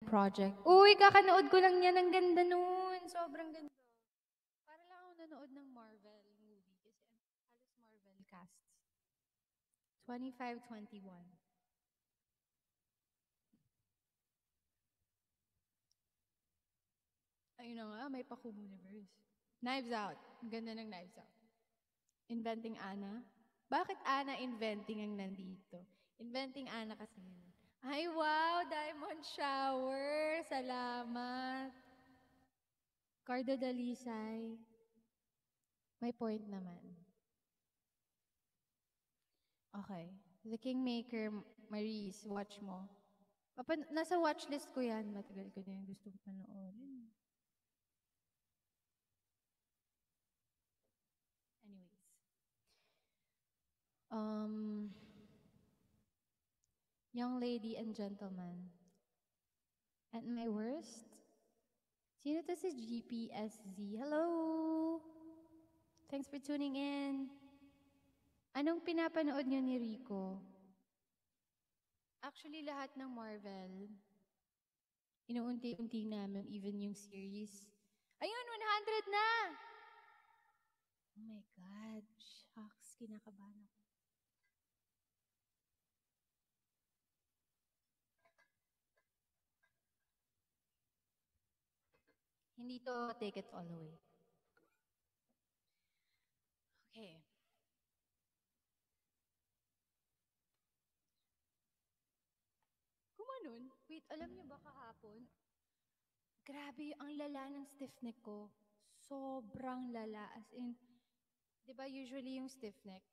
project. Uy, kakanood ko lang yan. Ang ganda nun. Sobrang ganda. Para lang ako nanood ng Marvel movie kasi halos Marvel casts. 25-21. Ayun na nga, may Paku Universe. Knives Out. Ang ganda ng Knives Out. Inventing Anna. Bakit Anna inventing ang nandito? Inventing Anna kasi yun. Ay, wow! Diamond Shower! Salamat! Cardo Dalisay. May point naman. Okay. The Kingmaker, Maurice, watch mo. Nasa watchlist ko yan. Matagal ko na yung gusto ko panoorin. Anyways. Young lady and gentleman. At my worst? Sino to si GPSZ? Hello! Thanks for tuning in. Anong pinapanood nyo ni Rico? Actually, lahat ng Marvel, inuunti-unti namin, even yung series. Ayun, 100 na! Oh my God. Shucks, kinakabahan ako. Hindi to take it all away. Okay. Kumanon? Wait, alam niyo ba kahapon? Grabe, ang lala ng stiff neck ko. Sobrang lala. As in, di ba usually yung stiff neck,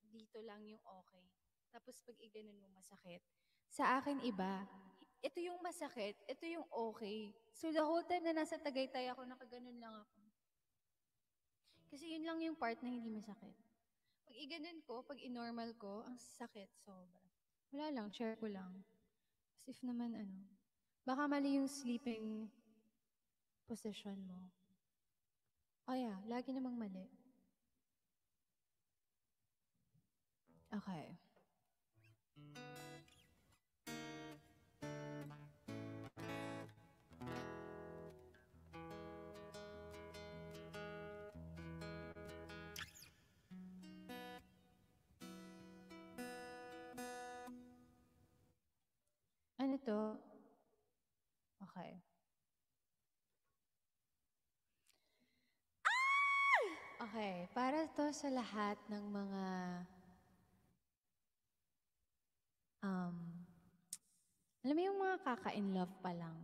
dito lang yung okay. Tapos pag iganon mo masakit. Sa akin iba, ito yung masakit, ito yung okay. So the whole time na nasa Tagaytay ako, nakaganon lang ako. Kasi yun lang yung part na hindi masakit. Pag iganon ko, pag inormal ko, ang sakit sobra. Wala lang, share ko lang. As if naman baka mali yung sleeping position mo. Oh yeah, lagi namang mali. Okay. Ano to? Okay. Okay, para to sa lahat ng mga alam mo yung mga kaka-in love pa lang.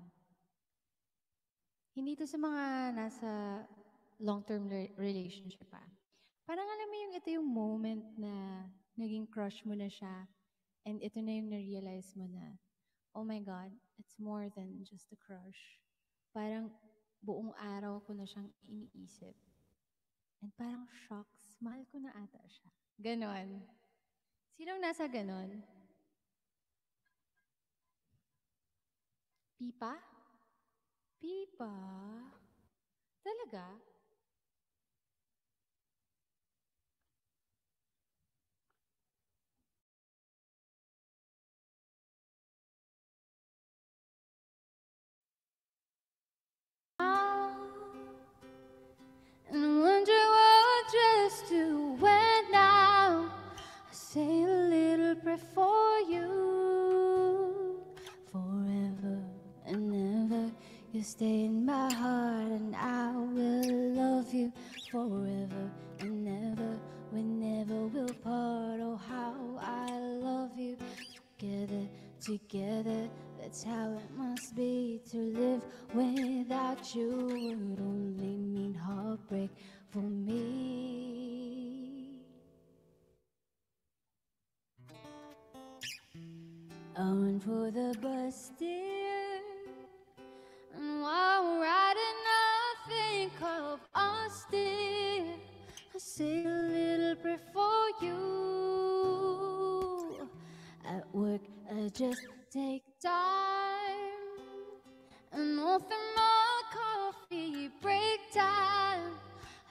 Hindi to sa mga nasa long-term relationship pa. Parang alam mo yung ito yung moment na naging crush mo na siya and ito na yung na-realize mo na, oh my God, it's more than just a crush. Parang buong araw ko na siyang iniisip. And parang shocks, mahal ko na ata siya. Ganon. Sinong nasa ganon? Pipa? Pipa? Talaga? And wonder what just to went now. I say a little prayer for you. Forever and ever, you stay in my heart, and I will love you forever and ever. We never will part. Oh, how I love you. Together, that's how it must be. To live without you would only mean heartbreak for me. I went for the bus, dear, and while we're riding, I think of us, dear. I say a little prayer for you. At work, I just take time and offer my coffee break time.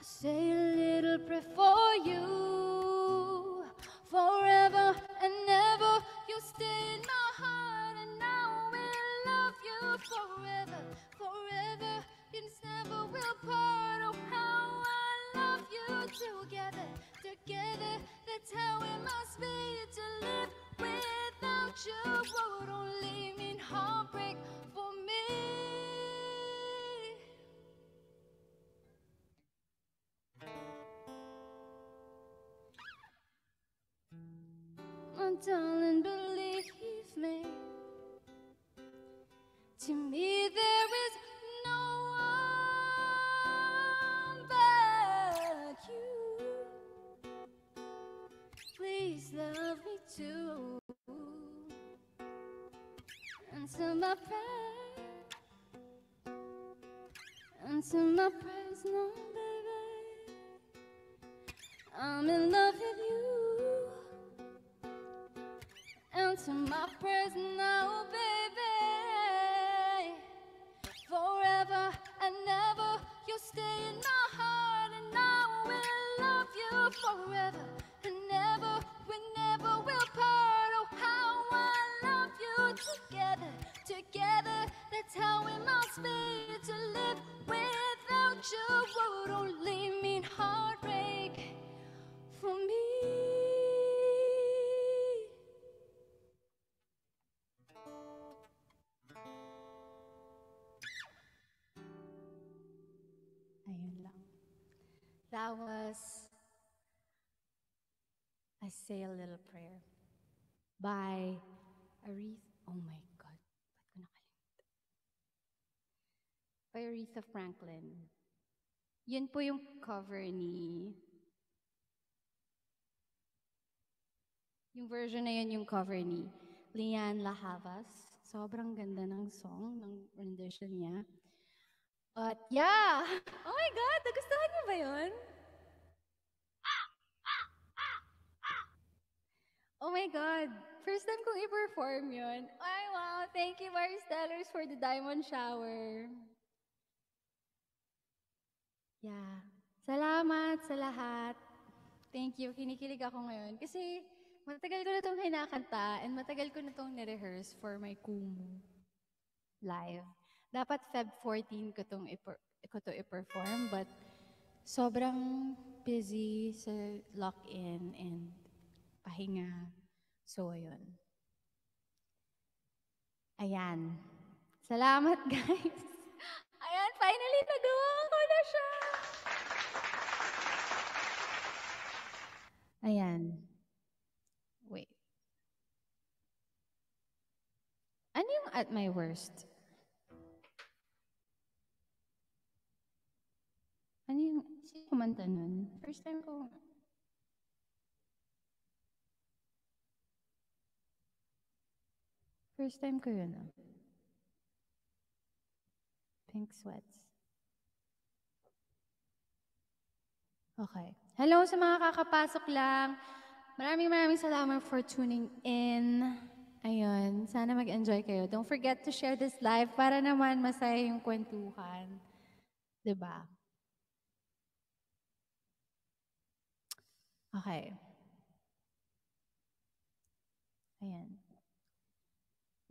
I say a little prayer for you. Forever and ever, you stay in my heart, and I will love you forever, forever. You just never will part. Oh, how I love you. Together, together. That's how it must be to live without you. Would only mean heartbreak for me. Oh, darling, believe me. To me, there is no one but you. Please love me too. Answer my prayer. Answer my prayers, no, baby. I'm in love with you. Answer my prayers now, baby. Forever and ever, you'll stay in my heart, and I will love you forever and ever. We never will part. Oh, how I love you. Together, together. That's how it must be to live without you. Would only mean heartbreak for me. Ayun lang. That was I Say a Little Prayer by Aretha. Oh my God. Ba't ko nakalimutan? By Aretha Franklin. Yun po yung cover ni... Yung version na yun yung cover ni Lian La Havas. Sobrang ganda ng song, ng rendition niya. But yeah! Oh my God! Nagustuhan niyo ba yun? Oh my God! First time kong i-perform yun. Ay, wow! Thank you, Mars Stellars, for the diamond shower. Yeah. Salamat sa lahat. Thank you. Kinikilig ako ngayon. Kasi matagal ko na itong kinakanta and matagal ko na itong nirehearse for my Kumu live. Dapat Feb 14 ko to i-perform, but sobrang busy sa lock-in and pahinga. So, ayun. Ayan. Salamat, guys. Ayan, finally, nagawa ko na siya. Ayan. Wait. Ano yung at my worst? Ano yung, sino kumanta nun? First time ko. First time ko yun. Pink Sweats. Okay. Hello sa mga kakapasok lang. Maraming salamat for tuning in. Ayun, sana mag-enjoy kayo. Don't forget to share this live para naman masaya yung kwentuhan. Diba? Okay. Ayan.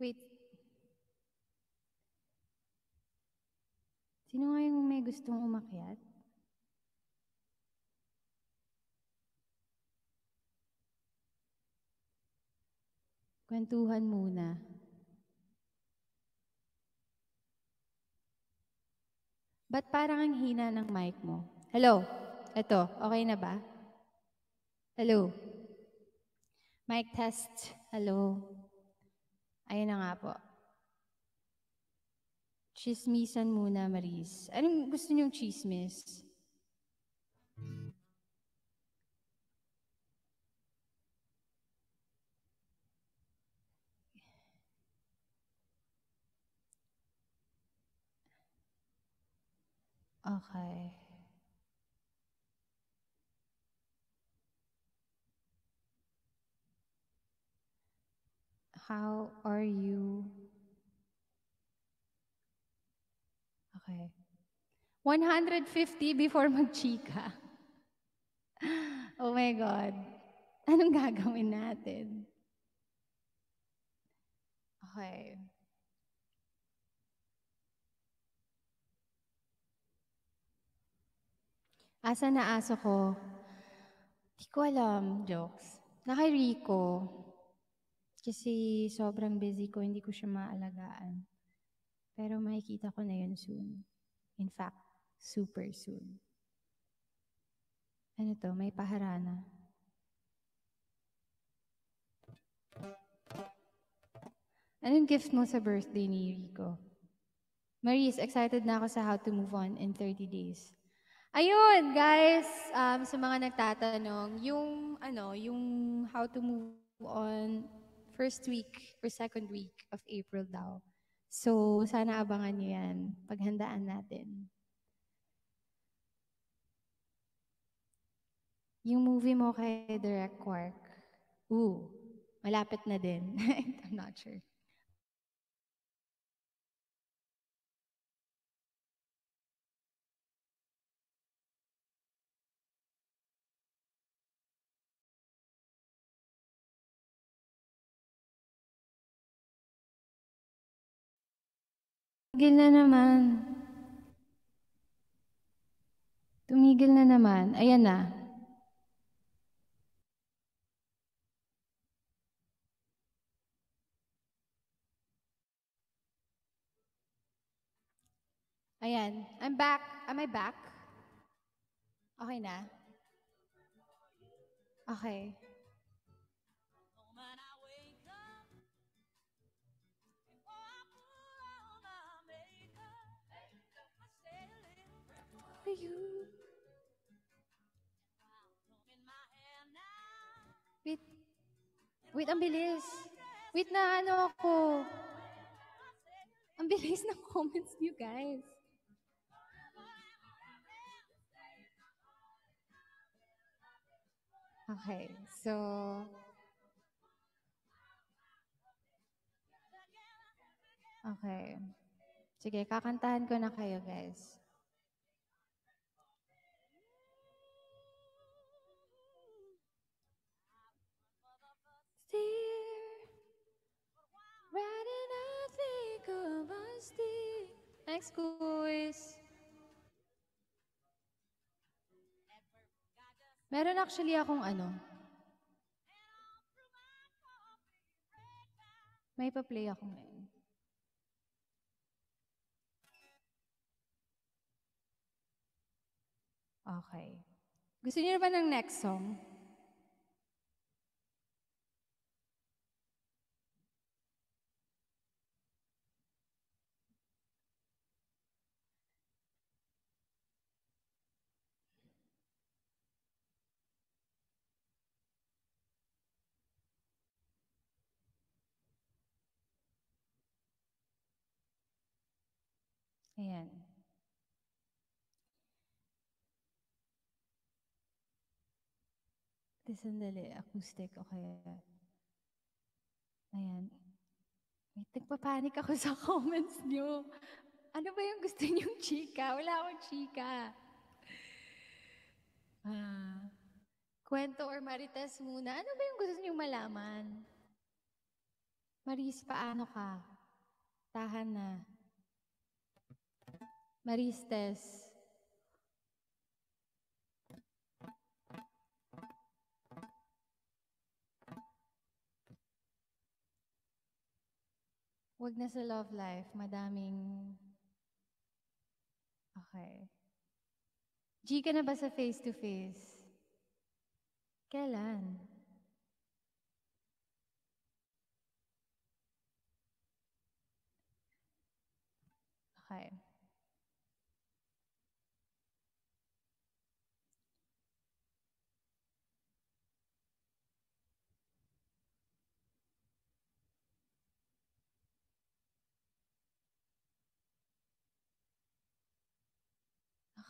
Wait. Sino nga yung may gustong umakyat? Kwentuhan muna. Ba't parang ang hina ng mic mo? Hello? Eto, okay na ba? Hello? Mic test. Hello? Ayun na nga po. Chismisan muna, Maris. Anong gusto niyong chismis? Okay. How are you? Okay. 150 before magchika. Oh my God. Anong gagawin natin? Okay. Asa na aso ko? Di ko alam, jokes. Kay Rico. Kasi sobrang busy ko, hindi ko siya maalagaan. Pero makikita ko na yun soon. In fact, super soon. Ano to? May paharana. Anong gift mo sa birthday ni Rico? Maurice, excited na ako sa How to Move On in 30 Days. Ayun, guys, sa mga nagtatanong, yung How to Move On first week or second week of April daw. So, sana abangan nyo yan. Paghandaan natin. Yung movie mo kay Direct Quark. Malapit na din. I'm not sure. Tumigil na naman. Tumigil na naman. Ayan na. Ayan. I'm back. Am I back? Okay na? Okay. You. Wait. Wait, ang bilis. Wait na, ano ako. Ang bilis ng comments niyo, guys. Okay, so... Okay. Sige, kakantahan ko na kayo, guys. Thanks, Kuis. Meron actually akong may pa-play ako ngayon. Okay. Gusto niyo ba ng next song? Ayan. Sandali, acoustic o kaya... Ayan. Wait, nagpapanik ako sa comments niyo. Ano ba yung gusto niyong chika? Wala akong chika. Kwento or marites muna. Ano ba yung gusto niyong malaman? Maris, paano ka? Tahan na. Maristes. Wag na sa love life. Madaming... Okay. G ka na ba sa face-to-face? Kailan? Okay.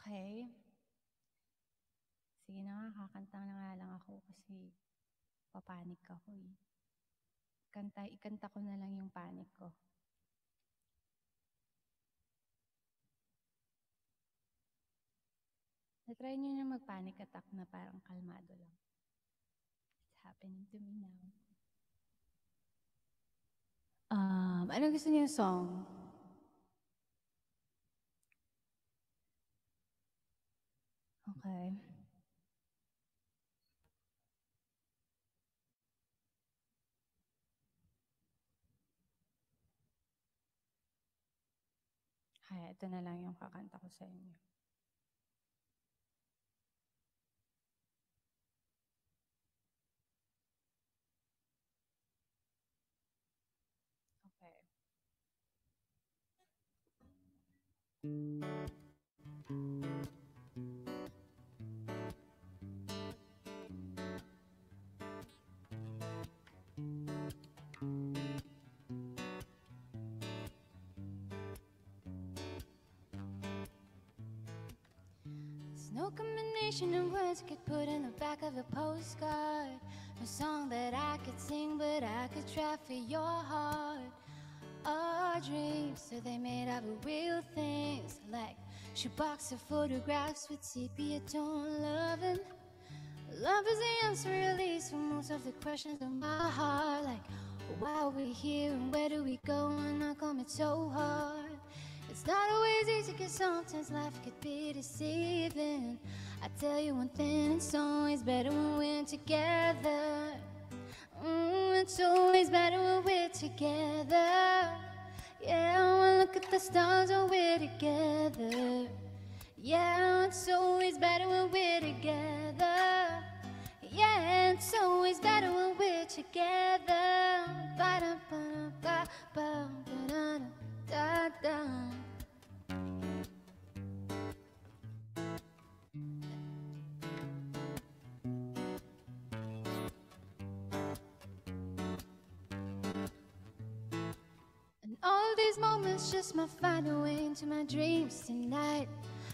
Okay. Sige na nga, kakanta na nga lang ako kasi papanik ako eh. Ikanta ko na lang yung panic ko. Natry nyo na mag-panic attack na parang kalmado lang. It's happening to me now. Ano gusto niyo yung song? Okay. Kaya ito na lang yung kakanta ko sa inyo. Okay. There's no combination of words could put in the back of a postcard. A song that I could sing, but I could try for your heart. Our dreams, so they made out of real things, like shoebox of photographs with sepia tone loving. Love is the answer, at least, for most of the questions in my heart, like why are we here and where do we go, and how come it's so hard? It's not always easy, cause sometimes life could be deceiving. I tell you one thing, it's always better when we're together. It's always better when we're together. Yeah, when I look at the stars when we're together. Yeah, it's always better when we're together. Yeah, it's always better when we're together. Ba-da-ba-ba-ba-ba-da-da-da. And all these moments just might find a way into my dreams tonight.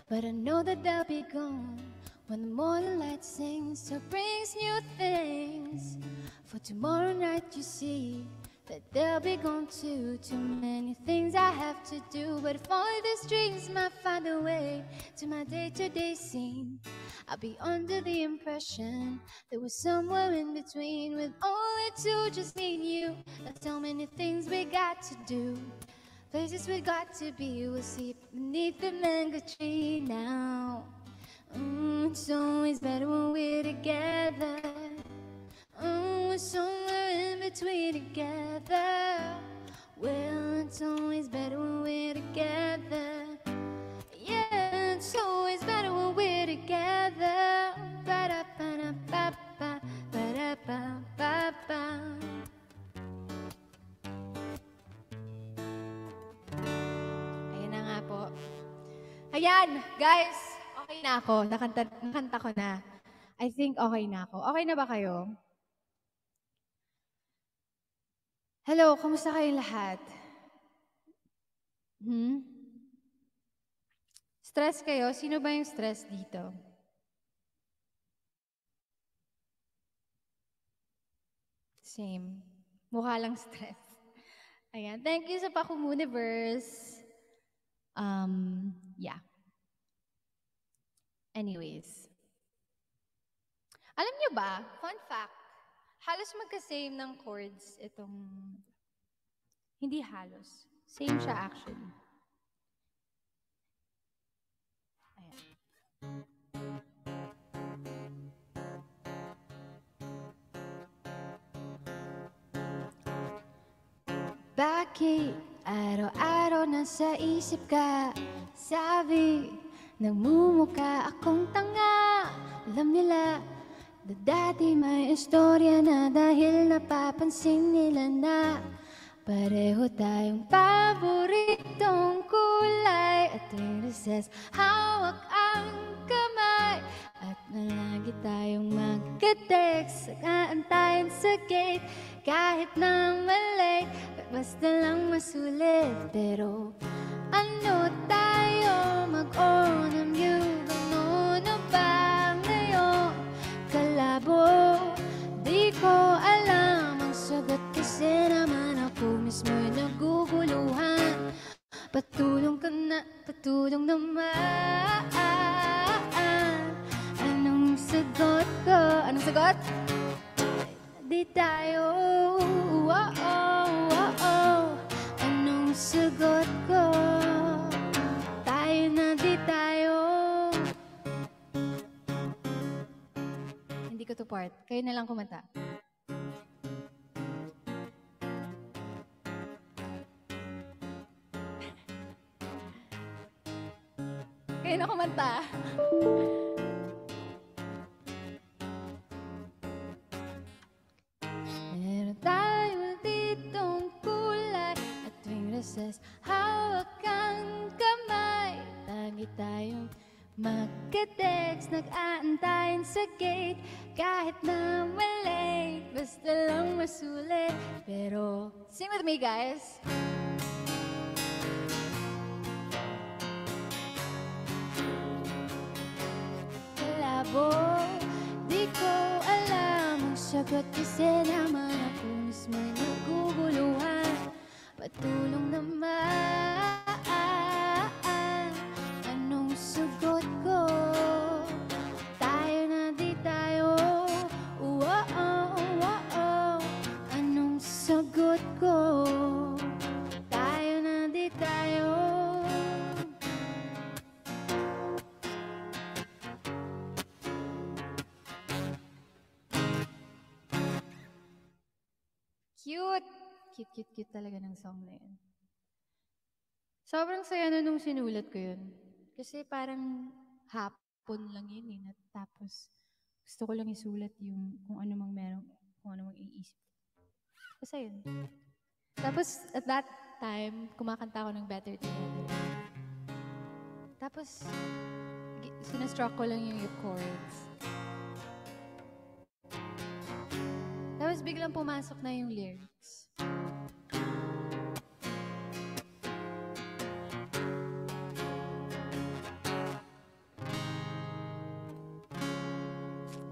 But I know that they'll be gone when the morning light sings or brings new things. For tomorrow night you see that they'll be gone too. Too many things I have to do, but if only these dreams might find a way to my day-to-day scene, I'll be under the impression there was somewhere in between, with only two, just me and you. There's so many things we got to do, places we got to be. We'll sleep beneath the mango tree now. It's always better when we're together. We're somewhere in between together. Well, it's always better when we're together. Yeah, it's always better when we're together. Ba-da-ba-da-ba-ba, ba-da-ba-ba-ba. Ayun na nga po. Ayan, guys, okay na ako. Nakanta ko na. I think okay na ako. Okay na ba kayo? Hello, kamusta kayong lahat? Stress kayo? Sino ba yung stress dito? Same. Mukha lang stress. Ayan. Thank you sa Pakumuniverse. Yeah. Anyways. Alam nyo ba, fun fact, halos magka-same ng chords itong, hindi halos, same siya actually. Ayan. Bakit araw-araw nasa isip ka? Sabi, nagmumukha akong tanga. Alam nila na dati may istorya na, dahil napapansin nila na pareho tayong paboritong kulay. At recess, hawak ang kamay, at malagi tayong magka-text, nag-aantayan sa gate. Kahit na malate, basta lang masulit. Pero ano tayo, mag-on ang mute, ano na ba ngayon? Kalabo, di ko alam ang sagot, kasi naman ako mismo'y naguguluhan. Patulong ka na, patulong naman. Anong sagot ko? Anong sagot? Di tayo, anong sagot ko? Tayo na di tayo. ko to part. Kayo na lang kumanta. Kayo na kumanta. Meron tayo ditong kulay at tuwing recess, hawak ang kamay. Lagi tayong magka-text, nag-aantayin sa gate. Kahit na malate, basta lang masulit. Pero, sing with me guys. Malabo, di ko alam ang sagot kasi naman ako mismo'y naguguluhan. Patulong naman, anong sagot ko? Tayo na di tayo, anong sagot ko? Tayo na di tayo. Cute! Cute talaga ng song na yun. Sobrang saya na nung sinulat ko yun. Kasi parang hapon lang yun eh. Tapos gusto ko lang isulat yung kung ano mang meron, kung ano mang iisip. Basta yun. Tapos at that time, kumakanta ako ng Better Together. Tapos sinastroke ko lang yung chords. Tapos biglang pumasok na yung lyrics.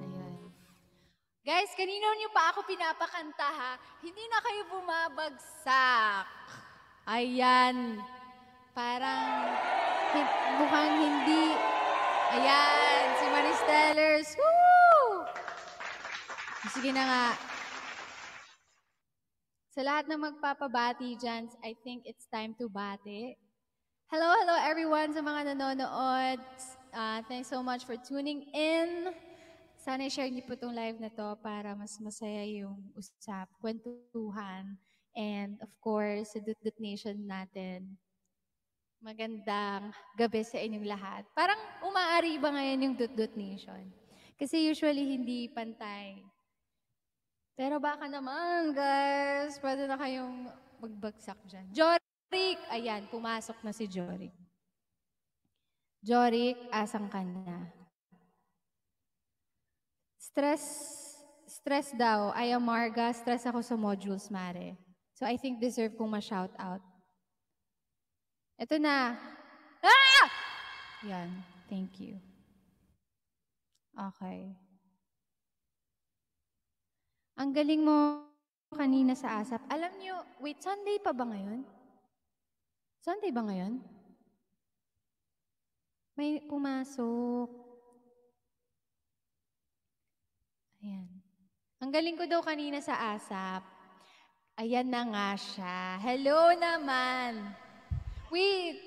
Ayan. Guys, kanino niyo pa ako pinapakanta ha? Hindi na kayo bumabagsak. Ayan. Parang mukhang hindi. Ayan, si Maris Tellers. Woo! Sige na nga. Sa lahat ng magpapabati dyan, I think it's time to bati. Hello everyone sa mga nanonood. Thanks so much for tuning in. Sana i-share niyo po itong live na to para mas masaya yung usap, kwentuhan, and of course, sa Dut Nation natin. Magandang gabi sa inyong lahat. Parang umaari ba ngayon yung Dut Nation? Kasi usually hindi pantay. Pero baka naman, guys, pwede na kayong magbagsak dyan. Jorik! Ayan, pumasok na si Jorik. Jorik, asang ka na? Stress daw. I am Marga. Stress ako sa modules, Mare. So I think deserve kong ma-shout out. Ito na. Ah! Yan. Thank you. Okay. Ang galing mo kanina sa ASAP. Alam niyo, wait, Sunday pa ba ngayon? Sunday ba ngayon? May pumasok. Ayan. Ang galing ko daw kanina sa ASAP. Ayan na nga siya. Hello naman. Wait,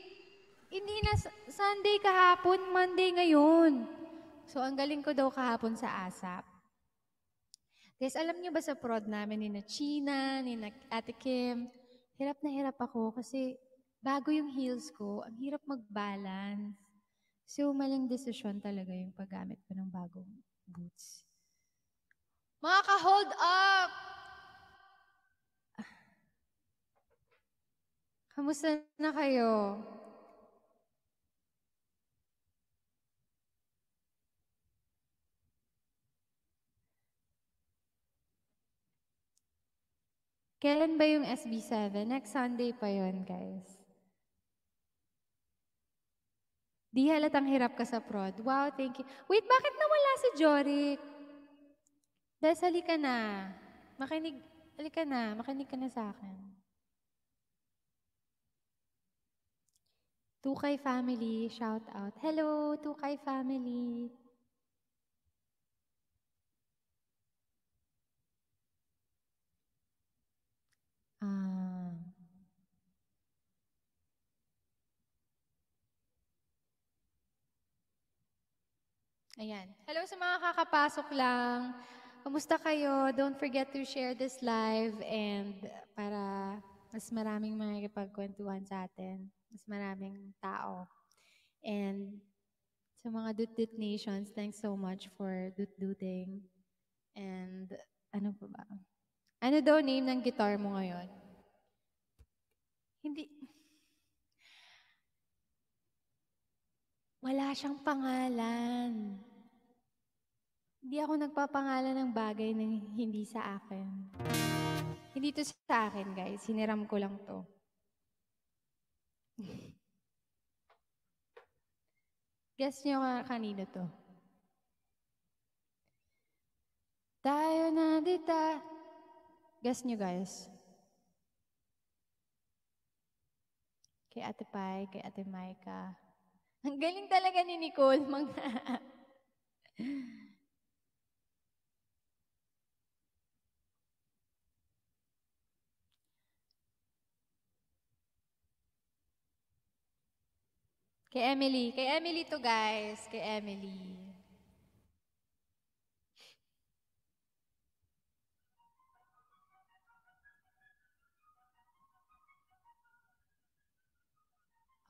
hindi na Sunday kahapon, Monday ngayon. So, ang galing ko daw kahapon sa ASAP. Guys, alam niyo ba sa prod namin ni na China, ni na Ate Kim, hirap na hirap ako kasi bago yung heels ko, ang hirap mag-balance. So, maling desisyon talaga yung paggamit ko ng bagong boots. Mga ka-hold up! Kamusta na kayo? Kailan ba yung SB7? Next Sunday pa yon, guys. Di halatang hirap ka sa prod. Wow, thank you. Wait, bakit nawala si Jorik? Des, halika na. Makinig ka na sa akin. Tukay family, shout out. Hello, Tukay family. Ayan. Hello sa mga kakapasok lang. Kamusta kayo? Don't forget to share this live and para mas maraming makikipagkwentuhan sa atin. Mas maraming tao. And sa mga Dut-Dut Nations, thanks so much for dut-duting. And ano pa ba? Ano daw name ng guitar mo ngayon? Hindi. Wala siyang pangalan. Hindi ako nagpapangalan ng bagay na hindi sa akin. Hindi to sa akin, guys. Hiniram ko lang to. Guess nyo kanino to? Tayo na dita. Guess nyo, guys. Kay Ate Pai, kay Ate Maika. Ang galing talaga ni Nicole. Kay Emily. Kay Emily to, guys. Kay Emily.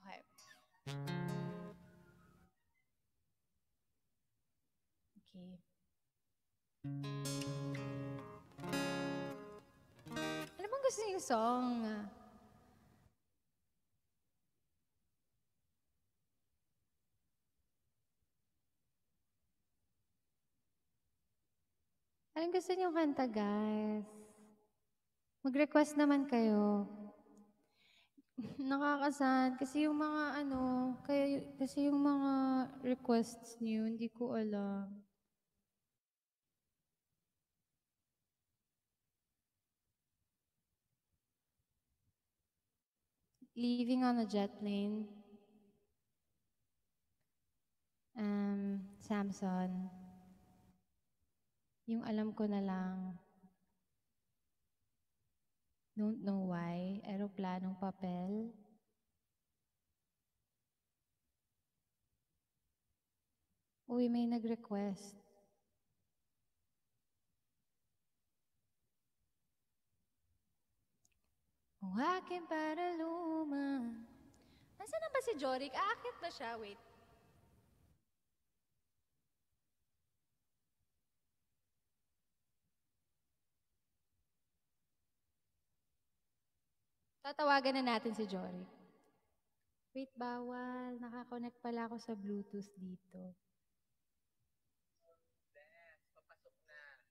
Okay. Okay. Ano bang gusto niyo song? Anong gusto niyo kanta, guys? Mag-request naman kayo. Nakakasan. Kasi yung mga kasi yung mga requests niyo, hindi ko alam. Leaving on a jet plane. Samson. Yung alam ko na lang. Don't know why. Aeroplanong papel. Uy, may nag-request. Kung akin para luma. Nasaan na ba si Jorik? Aakit ba siya? Wait. Tatawagan na natin si Jorik. Wait, bawal. Nakakonect pala ako sa Bluetooth dito.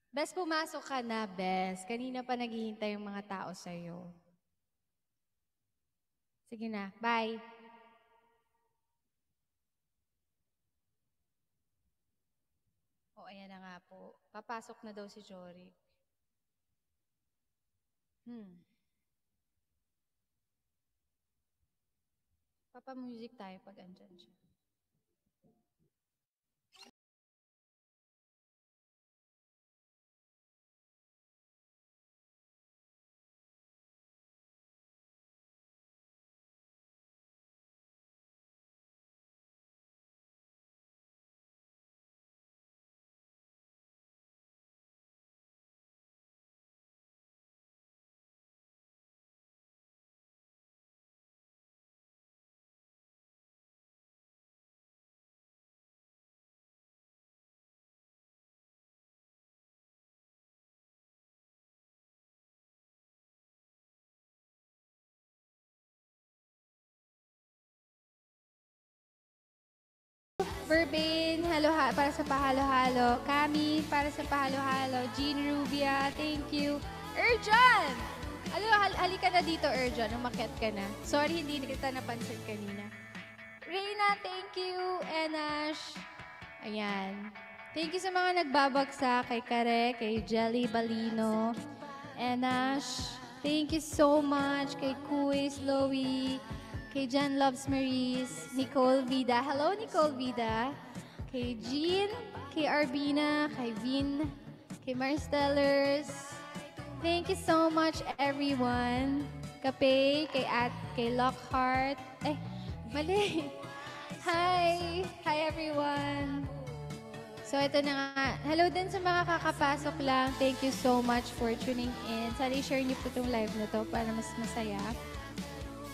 Bes, pumasok ka na, Bes. Kanina pa naghihintay yung mga tao sa'yo. Sige na, bye. Ayan na nga po. Papasok na daw si Jory. Papa-music tayo pag andyan siya. Verbane, para sa pahalo-halo. Cami, para sa pahalo-halo. Jean Rubia, thank you. Erjan! Halika na dito, Erjan. Umakyat ka na. Sorry, hindi kita napansin kanina. Reyna, thank you. Enash. Ayan. Thank you sa mga nagbabagsak. Kay Kare, kay Jelly Balino. Enash. Thank you so much. Kay Kuis, Loie. Kay Jan Loves Maurice, Nicole Vida. Hello, Nicole Vida. Kay Jean, kay Arbina, kay Vin, kay Marstellers. Thank you so much, everyone. Kape, kay Lockhart. Mali. Hi. Hi, everyone. So, ito na nga. Hello din sa mga kakapasok lang. Thank you so much for tuning in. Sana i-share niyo po itong live na to para mas masaya.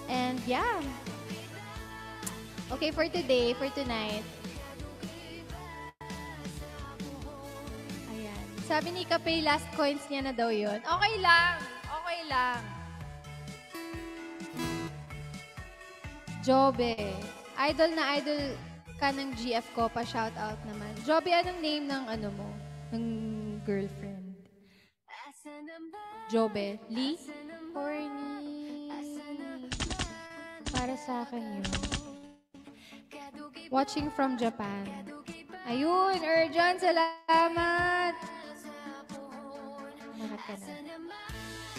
And yeah. Okay, for today, for tonight. Ayan. Sabi ni Kapay, last coins niya na daw yun. Okay lang. Okay lang. Jobe. Idol na idol ka ng GF ko, pa-shoutout naman. Joby, anong name ng ano mo? Ng girlfriend? Jobe. Lee? Horny. Para sa akin yun. Watching from Japan. Ayun, Erjan, salamat! Nakat ka na.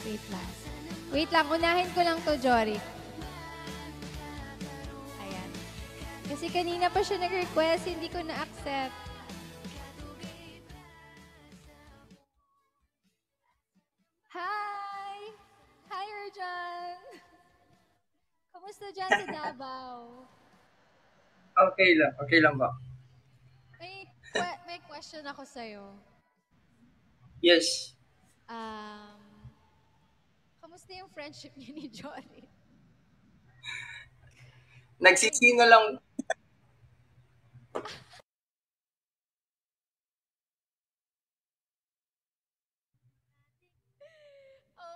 Wait lang. Wait lang, unahin ko lang to, Jory. Kasi kanina pa siya nag-request, hindi ko na-accept. Hi! Hi, Erjan! Kamusta dyan sa Davao? Okay lang ba? May question ako sa'yo. Yes. Kamusta yung friendship niyo ni Jory? Nagsisino lang. Oh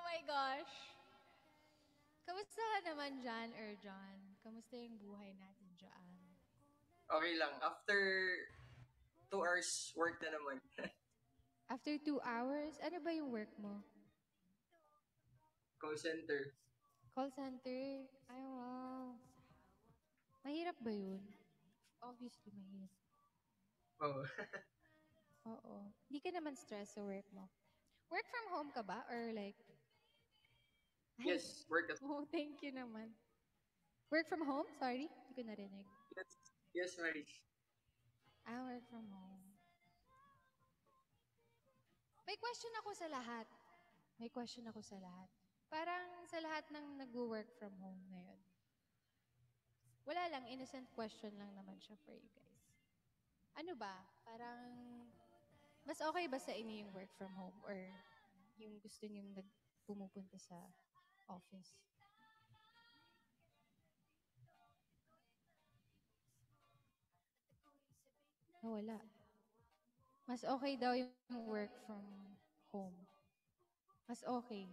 my gosh! Kamusta ka naman dyan, Erjan? Kamusta yung buhay natin dyan? Okay lang. After 2 hours, work na naman. After 2 hours? Ano ba yung work mo? Call center. Call center? Ay, wow. Mahirap ba yun? Obviously, mahirap. Oo. Oo. Hindi ka naman stress sa work mo. Work from home ka ba? Or like... Yes, work at home. Oh, thank you naman. Work from home? Sorry, hindi ko narinig. Yes, Maris. Work from home. May question ako sa lahat. Parang sa lahat ng nag-work from home ngayon. Wala lang, innocent question lang naman siya for you guys. Ano ba? Parang, mas okay ba sa inyo yung work from home or yung gusto niyo pumupunta sa office? Wala. Mas okay daw yung work from home. Mas okay.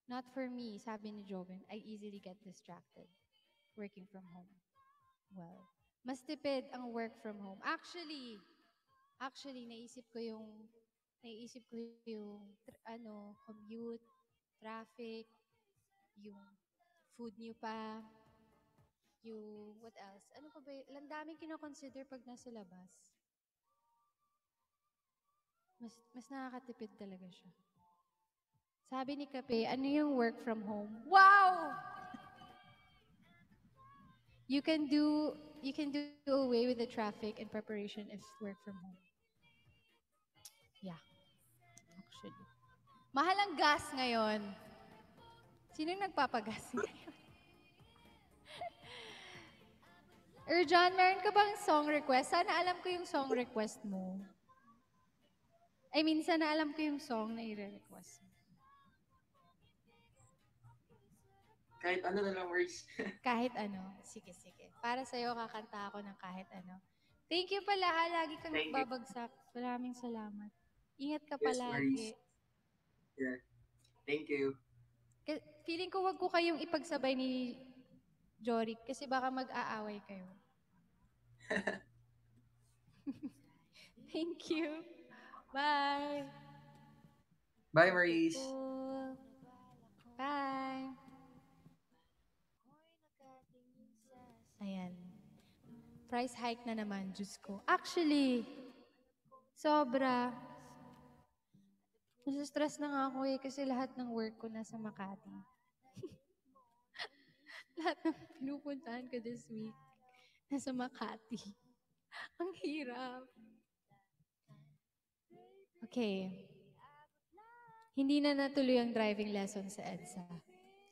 Not for me, sabi ni Joven, I easily get distracted working from home. Well, mas tipid ang work from home. Actually, naisip ko yung commute, traffic, yung food niyo pa, yung what else? Ano pa ba? Ang daming kinoconsider pag nasa labas. Mas nakakatipid talaga siya. Sabi ni Kape, ano yung work from home? Wow! You can do away with the traffic and preparation if work from home. Yeah. Actually. Mahal ang gas ngayon. Sino nagpapagas ngayon? Erjan, meron ka bang song request? Sana alam ko yung song request mo. Sana alam ko yung song na i-request mo. Kahit ano na lang, Maris. Kahit ano. Sige. Para sa'yo, kakanta ako ng kahit ano. Thank you pala ha. Lagi kang nagbabagsak. Maraming salamat. Ingat ka palagi. Maris. Yeah. Thank you. Feeling ko wag ko kayong ipagsabay ni Jory kasi baka mag-aaway kayo. Thank you. Bye. Bye, Maris. Bye. Ayan. Price hike na naman, Diyos ko. Actually, sobra. Nasa-stress na nga ako kasi lahat ng work ko nasa Makati. Lahat ng pinupuntahan ko this week nasa Makati. Ang hirap. Okay. Hindi na natuloy ang driving lesson sa EDSA.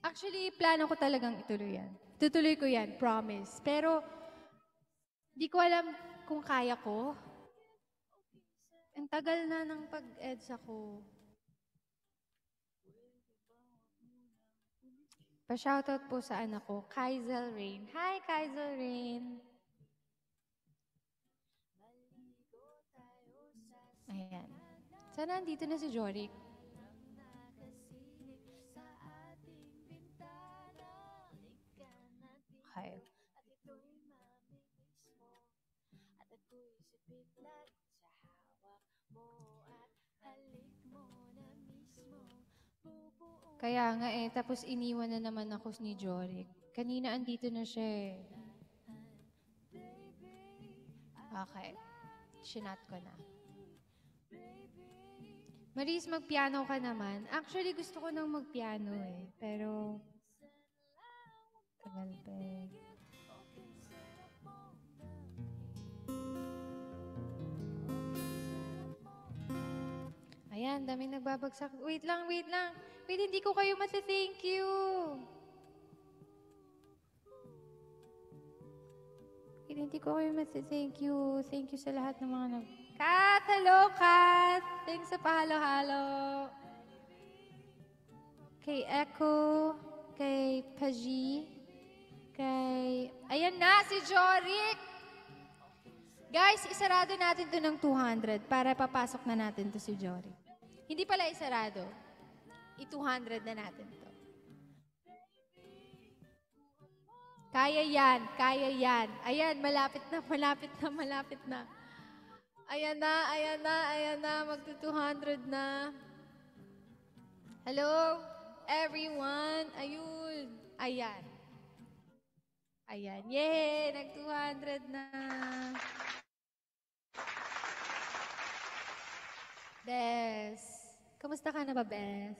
Actually, plano ko talagang ituloy yan. Tutuloy ko yan, promise. Pero, di ko alam kung kaya ko. Ang tagal na ng pag-EDSA ko. Pa-shoutout po sa anak ko, Kaizel Rain. Hi, Kaizel Rain! Ayan. Sana andito na si Jorik. Okay. Kaya nga tapos iniwan na naman ako ni Jorik. Kanina andito na siya eh. Okay. Shinat ko na. Maris, magpiano ka naman. Actually, gusto ko nang magpiano eh. Pero, tagal pa eh. Ayan, daming nagbabagsak. Wait lang, wait lang. Wait, hindi ko kayo mati-thank you. Wait, hindi ko kayo mati-thank you. Thank you sa lahat ng mga Kat! Hello, Kat! Thanks sa pahalo-halo. Kay Echo, kay Paji, kay... Ayan na, si Jorik! Guys, isarado natin to ng 200 para papasok na natin to si Jorik. Hindi pala isarado. I-200 na natin to. Kaya yan, kaya yan. Ayan, malapit na, malapit na, malapit na. Ayan na, ayan na, ayan na. Magto-200 na. Hello, everyone. Ayun. Ayan. Ayan. Yay! Nag-200 na. Bes. Kamusta ka na ba, Bes?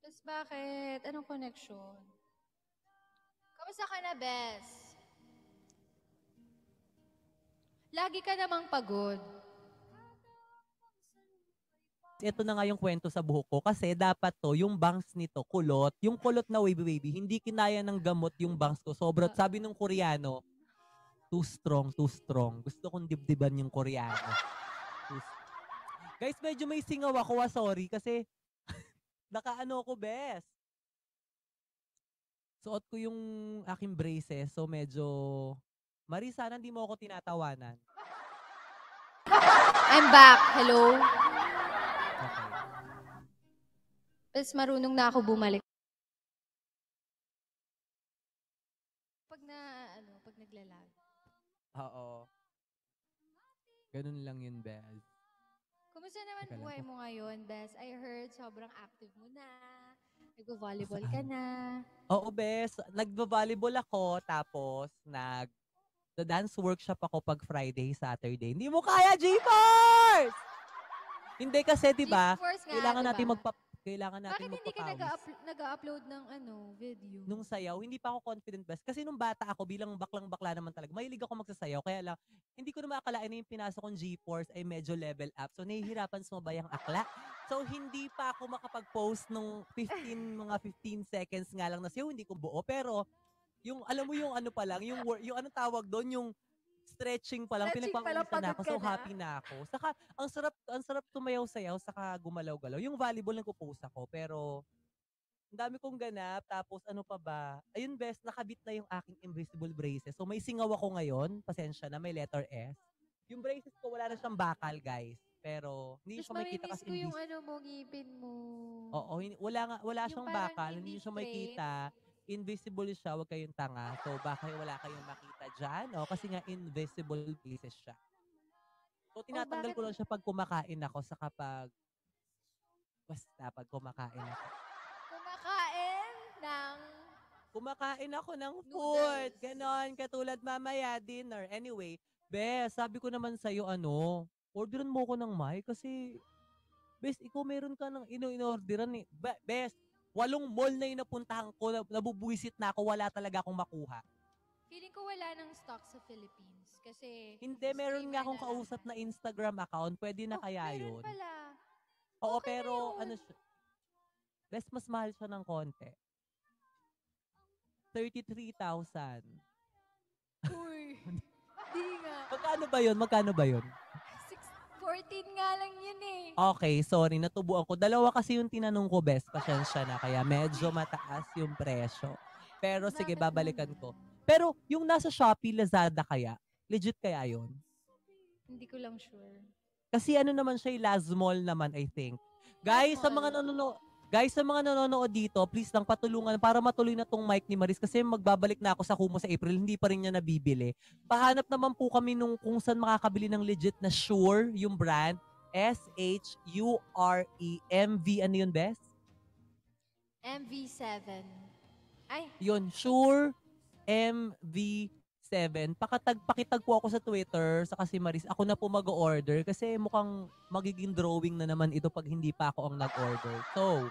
Bes, bakit? Anong connection? Kamusta ka na, Bes? Lagi ka namang pagod. Ito na nga yung kwento sa buhok ko kasi dapat to, yung bangs nito, kulot. Yung kulot na wavy-wavy, hindi kinaya ng gamot yung bangs ko. Sobrang, sabi nung Koreano, too strong, too strong. Gusto kong dibdiban yung Koreano. Guys, medyo may singaw ako, sorry, kasi nakaano ako, bes. Suot ko yung aking braces, so medyo... Marie, sana hindi mo ako tinatawanan. I'm back. Hello? Okay. Bes, marunong na ako bumalik. Pag naglalag. Oo. Ganun lang yun, Bes. Kumusta naman Teka lang buhay po. mo ngayon, Bes? I heard sobrang active mo na. Nag-volleyball ka na. Oo, Bes. Nagvo-volleyball ako, tapos dance workshop ako pag Friday, Saturday. Hindi mo kaya, G-Force! Hindi kasi, di ba? G-Force nga, Kailangan natin diba? kailangan natin Bakit hindi ka magpapawis. nag-upload ng video? Nung sayaw, hindi pa ako confident, Bes. Kasi nung bata ako, bilang baklang-bakla naman talaga, mahilig ako magsasayaw. Kaya lang, hindi ko na makakalain na yung pinasok kong G-Force ay medyo level up. So, nahihirapan sumabay ang akla. So, hindi pa ako makapag-post nung mga 15 seconds nga lang na sayaw. Hindi ko buo. Pero, yung, alam mo yung ano pa lang, yung anong tawag doon, yung stretching pa lang, Stretching pa lang, pinagpapawisan na ako. pagod ka So, na. happy na ako. Saka, ang sarap tumayaw-sayaw, saka gumalaw-galaw. Yung volleyball nagpo-post ako, pero ang dami kong ganap. Tapos ano pa ba? Ayun, best, nakabit na yung aking invisible braces. So may singaw ako ngayon. Pasensya na, may letter S. Yung braces ko, wala na siyang bakal, guys. Pero hindi Tapos siya makikita mamimiss kasi ko yung ngipin mo. Oo, wala Yung siyang parang bakal. hindi Hindi siya straight. makikita. Invisible siya, wag kayong tanga. So baka wala kayong makita dyan. O, kasi nga invisible braces siya. So tinatanggal bakit? ko lang siya pag kumakain ako sa basta pag kumakain ako. Kumakain ako ng food. Noodles. Ganon, katulad mamaya, dinner. Anyway, Bes, sabi ko naman sa'yo, orderan mo ko ng mic kasi, Bes, ikaw meron ka ng in-orderan eh. Bes, 8 mall na yung napuntahan ko, nabubuisit na ako, wala talaga akong makuha. Feeling ko wala nang stock sa Philippines. Kasi, Hindi, meron nga akong streamer na lang. kausap na Instagram account, pwede na kaya meron yun. pala. Oo, Okay na pero yun. Bes, mas mahal siya ng konti. 33,000. Uy, di nga. Magkano ba yun? Magkano ba yun? 14 nga lang yun eh. Okay, sorry, natubuan ko. Dalawa kasi yung tinanong ko, Bes. Pasensya na. Kaya medyo mataas yung presyo. Pero sige, Bakit babalikan naman? ko. Pero yung nasa Shopee, Lazada kaya? Legit kaya yun? Hindi ko lang sure. Kasi ano naman siya, last mall naman, I think. Guys, sa mga nanonood dito, please lang patulungan para matuloy na tong mic ni Maris kasi magbabalik na ako sa Kumu sa April, hindi pa rin niya nabibili. Pahanap naman po kami nung kung saan makakabili ng legit na Shure, yung brand. SHURE-MV. Ano yun, Bes? MV7. Ay, Yun, Shure MV7. Pakitagpo ako sa Twitter sa si Maris. Ako na po mag-order kasi mukhang magiging drawing na naman ito pag hindi pa ako ang nag-order. So,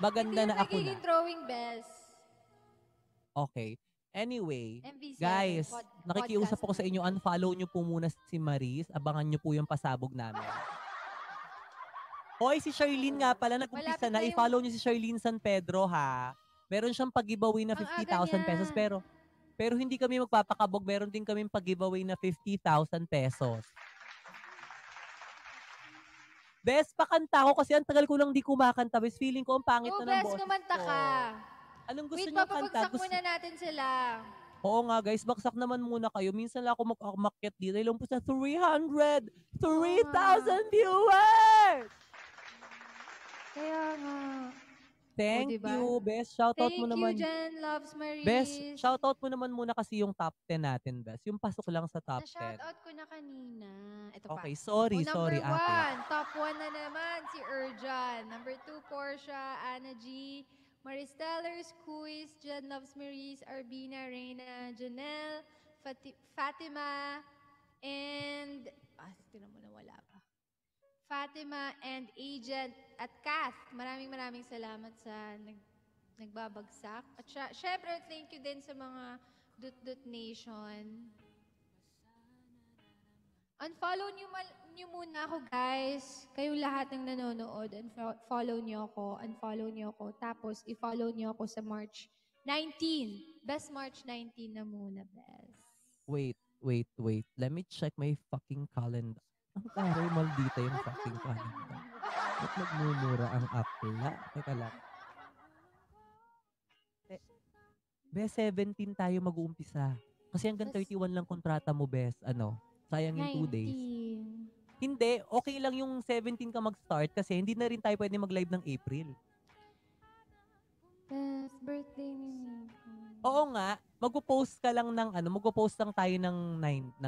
maganda hindi na ako na. nagiging drawing best. Okay. Anyway, MV7. guys, nakikiusap podcast ako sa inyo, naman. unfollow nyo po muna si Maris. Abangan nyo po yung pasabog namin. Hoy, si Charlene nga pala, nag-umpisa Malapit na. na yung- I-follow nyo si Charlene San Pedro, ha? Meron siyang pag-giveaway na Ang 50,000 aga pesos, niya. pero hindi kami magpapakabog. Meron din kami pag-giveaway na 50,000 pesos. Bes, pakanta ko kasi ang tagal ko lang di kumakanta. Bes, feeling ko ang pangit Go, na ng best, boses kumanta ko. ka. Anong gusto Wait, niyo kanta? papabagsak muna natin sila. Oo nga guys, baksak naman muna kayo. Minsan lang ako umakyat dito. Ilang po sa 300! 3,000 viewers! Kaya nga. Thank diba? you, Bes. Shoutout mo Thank naman. you, Jen Loves Maris. Bes, shoutout mo naman muna kasi yung top 10 natin, Bes. Yung pasok lang sa top 10. Na-shoutout ko na kanina. Ito Okay, pa. sorry, Number ate. 1, top 1 na naman, si Urjan. Number 2, Portia, Anna G, Maris Tellers, Kuis, Jen Loves Maris, Arbina, Reina, Janelle, Fatima, and... tinan mo na wala pa. Fatima and Agent at Kath. Maraming salamat sa nagbabagsak. At syempre, thank you din sa mga Dut Nation. Unfollow nyo muna ako, guys. Kayong lahat ng nanonood. Unfollow nyo ako. Tapos, i-follow nyo ako sa March 19. Best March 19 na muna, best. Wait. Let me check my fucking calendar. Ang taray, maldita yung fucking calendar. Ba't nagmumura ang akla? Teka lang. Bes, 17 tayo mag-uumpisa. Kasi hanggang 31 lang kontrata mo, Bes. Sayang yung 2 days. 19. Hindi, okay lang yung 17 ka mag-start kasi hindi na rin tayo pwede mag-live ng April. Best birthday ni Miko. Oo nga, magpo-post ka lang ng magpo-post lang tayo ng 19.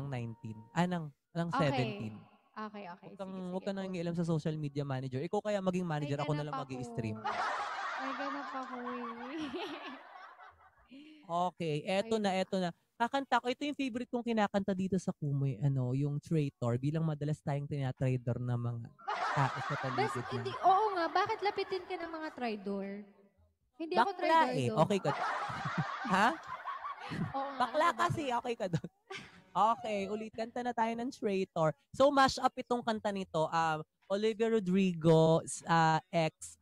Ng 17. Okay. Huwag ka nang iilam sa social media manager. Ikaw kaya maging manager, ako na lang mag-i-stream. May ganap ako eh. Okay, eto na. Kakanta ko. Ito yung favorite kong kinakanta dito sa Kumoy. Yung Traitor. Bilang madalas tayong tinatrader na mga tao sa paligid Best, na. oo nga, bakit lapitin ka ng mga trador? Hindi ako Bakla trador eh. doon. Okay ka. Ha? Oo nga, Bakla ano ba? kasi. Okay ka doon. Okay, ulit kanta na tayo ng Traitor. So, mash up itong kanta nito. Olivia Rodrigo, ex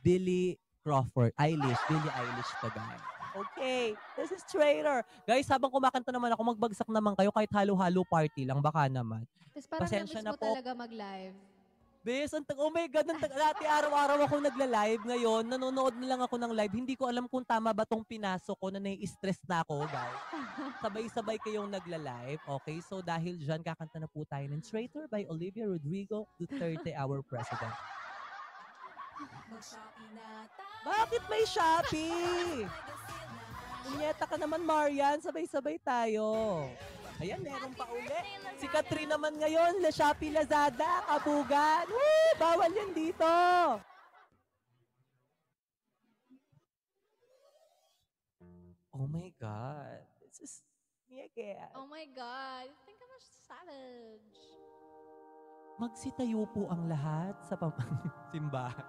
Billie Crawford. Billie Eilish to guys. Okay, this is Traitor. Guys, habang kumakanta naman ako, magbagsak naman kayo kahit halo-halo party lang. Baka naman. Tapos parang Pasensya namiss na mo po. talaga mag-live. Bes, oh my God, dati araw-araw ako nagla-live. Ngayon, nanonood na lang ako ng live. Hindi ko alam kung tama ba tong pinasok ko na nai-stress na ako, guys. Sabay-sabay kayong nagla-live. Okay, so dahil dyan, kakanta na po tayo ng Traitor by Olivia Rodrigo, Duterte, our president. Bakit may Shopee? Unyeta ka naman, Marian. Sabay-sabay tayo. Ayan, meron pa uli. Si Katrin naman ngayon, Shopee, Lazada, Kabugan. Woo! Bawal yan dito. Oh my God. This is me again. Oh my God. I think I'm a savage. Magsitayo po ang lahat sa simbahan.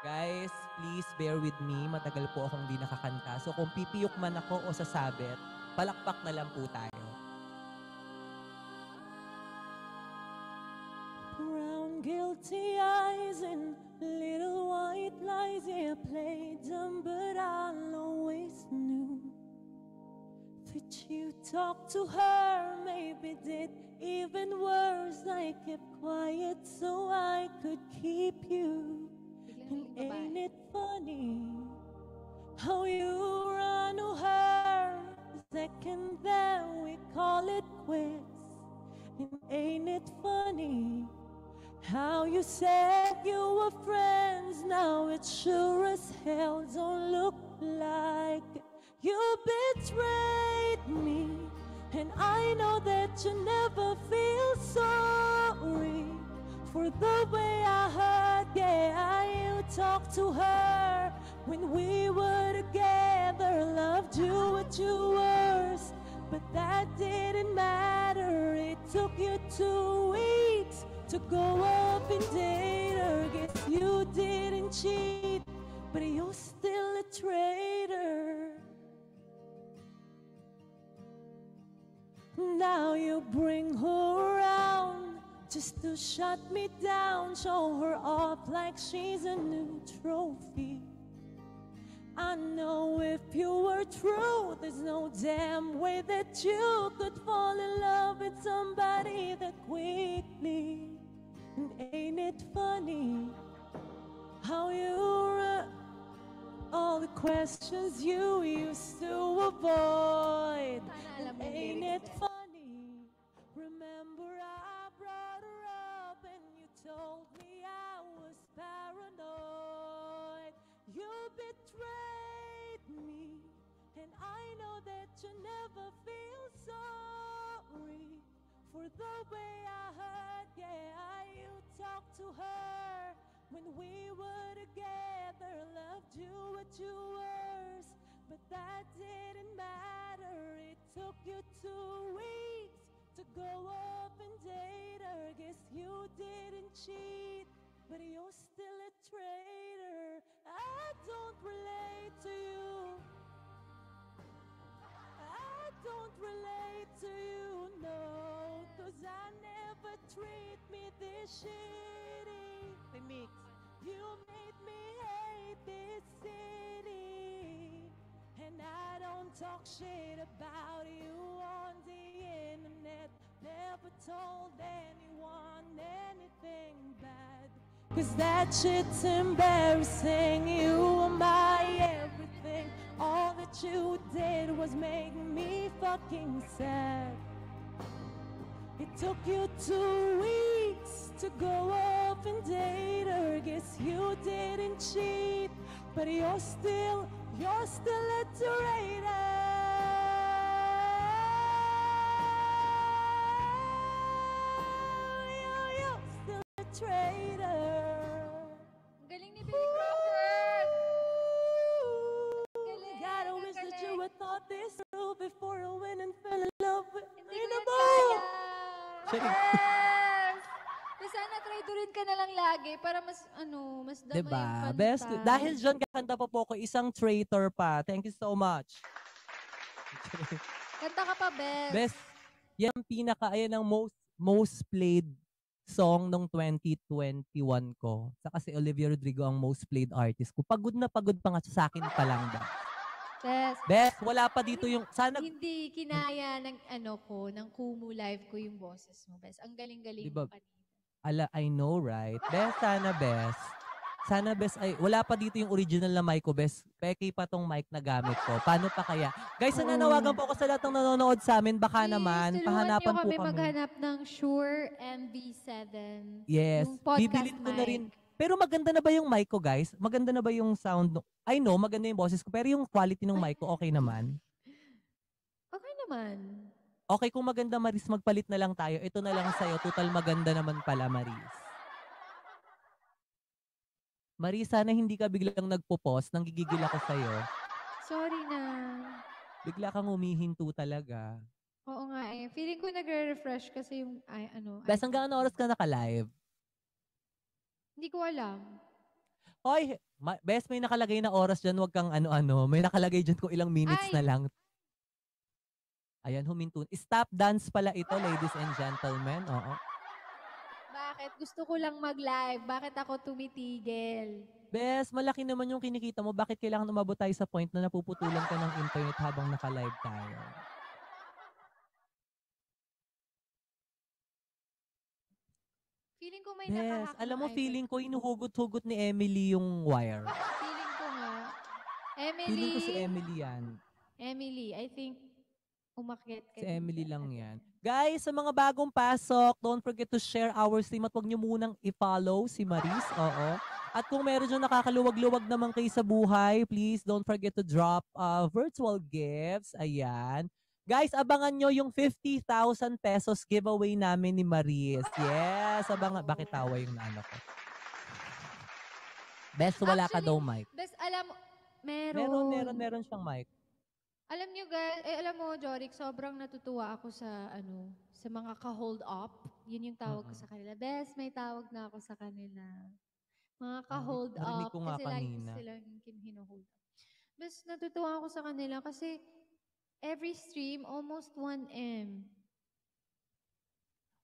Guys, please bear with me. Matagal po akong di nakakanta. So kung pipiyok man ako o sasabit, palakpak na lang po tayo. Brown guilty eyes and little white lies, yeah, played them, but I always knew that you talked to her, maybe did even worse. I kept quiet so I could keep you. And ain't it funny how you run to her, second then we call it quits. And ain't it funny how you said you were friends, now it sure as hell don't look like you betrayed me. And I know that you never feel sorry for the way I hurt, yeah, you talked to her when we were together, loved you at your worst, but that didn't matter. It took you 2 weeks to go up and date her. Guess you didn't cheat, but you're still a traitor. Now you bring her around just to shut me down, show her off like she's a new trophy. I know if you were true, there's no damn way that you could fall in love with somebody that quickly. And ain't it funny how you all the questions you used to avoid? And ain't it funny? Remember I brought her up and you told me I was paranoid. You betrayed me, and I know that you never feel sorry for the way I hurt, yeah, you talked to her when we were together, loved you at your worst, but that didn't matter. It took you 2 weeks to go up and date her. Guess you didn't cheat, but you're still a traitor. I don't relate to you. I don't relate to you, no, 'cause I never treat me this shitty. Remix. You made me hate this city, and I don't talk shit about you on the internet. Never told anyone anything bad, 'cause that shit's embarrassing. You were my everything. All that you did was make me fucking sad. It took you 2 weeks to go off and date her. Guess you didn't cheat, but you're still a traitor. You're still a traitor. Ang galing ni Billy Crawford! Galing, God, I ang wish that galing. you would thought this through before I went and fell in love with Hindi ko yan Rainbow. kaya. Sorry. Yes! Kaya sana try-do-rin ka na lang lagi para mas damay Diba? yung kanta. Best. Dahil dyan, kakanta pa po ko, isang traitor pa. Thank you so much. Kanta ka pa, Best. Best. Yan ang ayan ang most played song nung 2021 ko. Saka si Olivia Rodrigo ang most played artist ko. Pagod na pagod pa nga siya sa akin pa lang ba. Best. Best, wala pa dito yung, sana, Hindi kinaya ng ng Kumu Live ko yung boses mo, Best. Ang galing-galing Diba? mo kanina. I know, right? Best, sana best. Sana best, ay, wala pa dito yung original na mic ko, best. Peke pa tong mic na gamit ko. Paano pa kaya? Guys, nananawagan po ako sa lahat ng nanonood sa amin. Baka naman, pahanapan po kami. Maghanap ng Shure MV7. Yes, Yung podcast bibilin ko na mic. rin. Pero maganda na ba yung mic ko, guys? Maganda na ba yung sound? I know, maganda yung boses ko. Pero yung quality ng mic ko, okay naman. Okay naman. Okay, kung maganda, Maris, magpalit na lang tayo. Ito na lang sa'yo. Total maganda naman pala, Maris. Maris, sana hindi ka biglang nagpo-pause. Nanggigigil ako sa'yo. Sorry na. Bigla kang humihinto talaga. Oo nga eh. Feeling ko nagre-refresh kasi yung Bes, hanggang ano oras ka naka-live? Hindi ko alam. Hoy, Bes, may nakalagay na oras dyan. Huwag kang ano-ano. May nakalagay dyan kung ilang minutes Ay! na lang. Ayan, huminto. Stop dance pala ito, ladies and gentlemen. Oo. Bakit? Gusto ko lang mag-live. Bakit ako tumitigil? Bes, malaki naman yung kinikita mo. Bakit kailangan umabot tayo sa point na napuputulan ka ng internet habang naka-live tayo? Feeling ko may Bes, nakahack alam ng mo, iPad feeling ko ko. inuhugot-hugot ni Emily yung wire. Feeling ko nga. Feeling ko si Emily. Emily yan. Emily, I think umakyat ka Si din Emily dyan, lang ate. yan. Guys, sa mga bagong pasok, don't forget to share our stream at huwag nyo munang i-follow si Maris. Oo. At kung meron dyan nakakaluwag-luwag naman kayo sa buhay, please don't forget to drop virtual gifts. Ayan. Guys, abangan nyo yung 50,000 pesos giveaway namin ni Maris. Yes, abangan. Bakit tawa yung naano ko? Best, wala ka Actually, daw, Mike. Bes, alam mo, meron. Meron siyang mic. Alam nyo guys, alam mo, Jorik, sobrang natutuwa ako sa mga ka-hold up. Yun yung tawag ko sa kanila. Bes, may tawag na ako sa kanila. Mga ka-hold Narinig up. ko nga Kasi lagi ko kanina. silang hino-hold up. Bes, natutuwa ako sa kanila kasi every stream, almost 1M.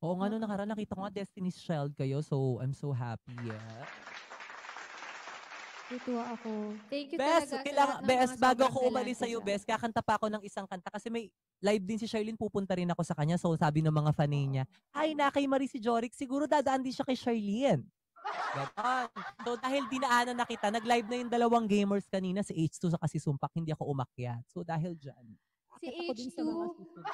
Oo nga, no, nakaraan nakita ko nga Destiny's Child kayo. So, I'm so happy. Yeah. Natutuwa ako. Thank you Bes, talaga kailangan, sa lahat ng Bes, mga bago sobrang ako umalis galante sa'yo, dyan. Bes, kakanta pa ako ng isang kanta kasi may live din si Charlene, pupunta rin ako sa kanya. So, sabi ng mga fanay niya, hi na kay Marie si Jorik, siguro dadaan din siya kay Charlene. Ganon. So, dahil dinaanan na kita, nag-live na yung dalawang gamers kanina, si H2 sa kasi Sumpak, hindi ako umakyat. So, dahil dyan, Si akit ako din sa H2, mga susunod.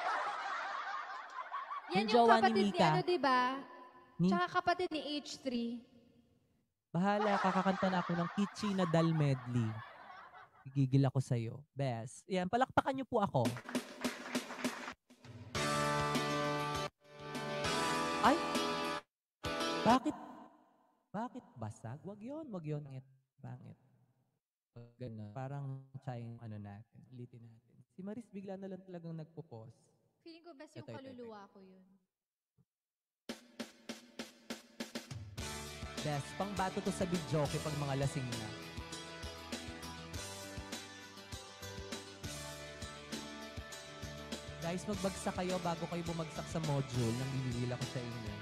yan yung jowa ni kapatid ni Mika. ano, diba? Ni- Tsaka kapatid ni H3. Bahala, kakakanta na ako ng Kichi na Dal Medley. Gigigil ako sa'yo. Bes. Yan, palakpakan niyo po ako. Ay! Bakit? Bakit basag? Wag yun. Pangit. Ganun. Parang trying natin. Ulitin natin. Si Maris bigla na lang talagang nagpo-pause. Feeling ko best yung Ito. kaluluwa ko yun. Bes, pang bato to sa videoke pag mga lasing na. Guys, magbagsak kayo bago kayo bumagsak sa module nang bibigil ako sa inyo.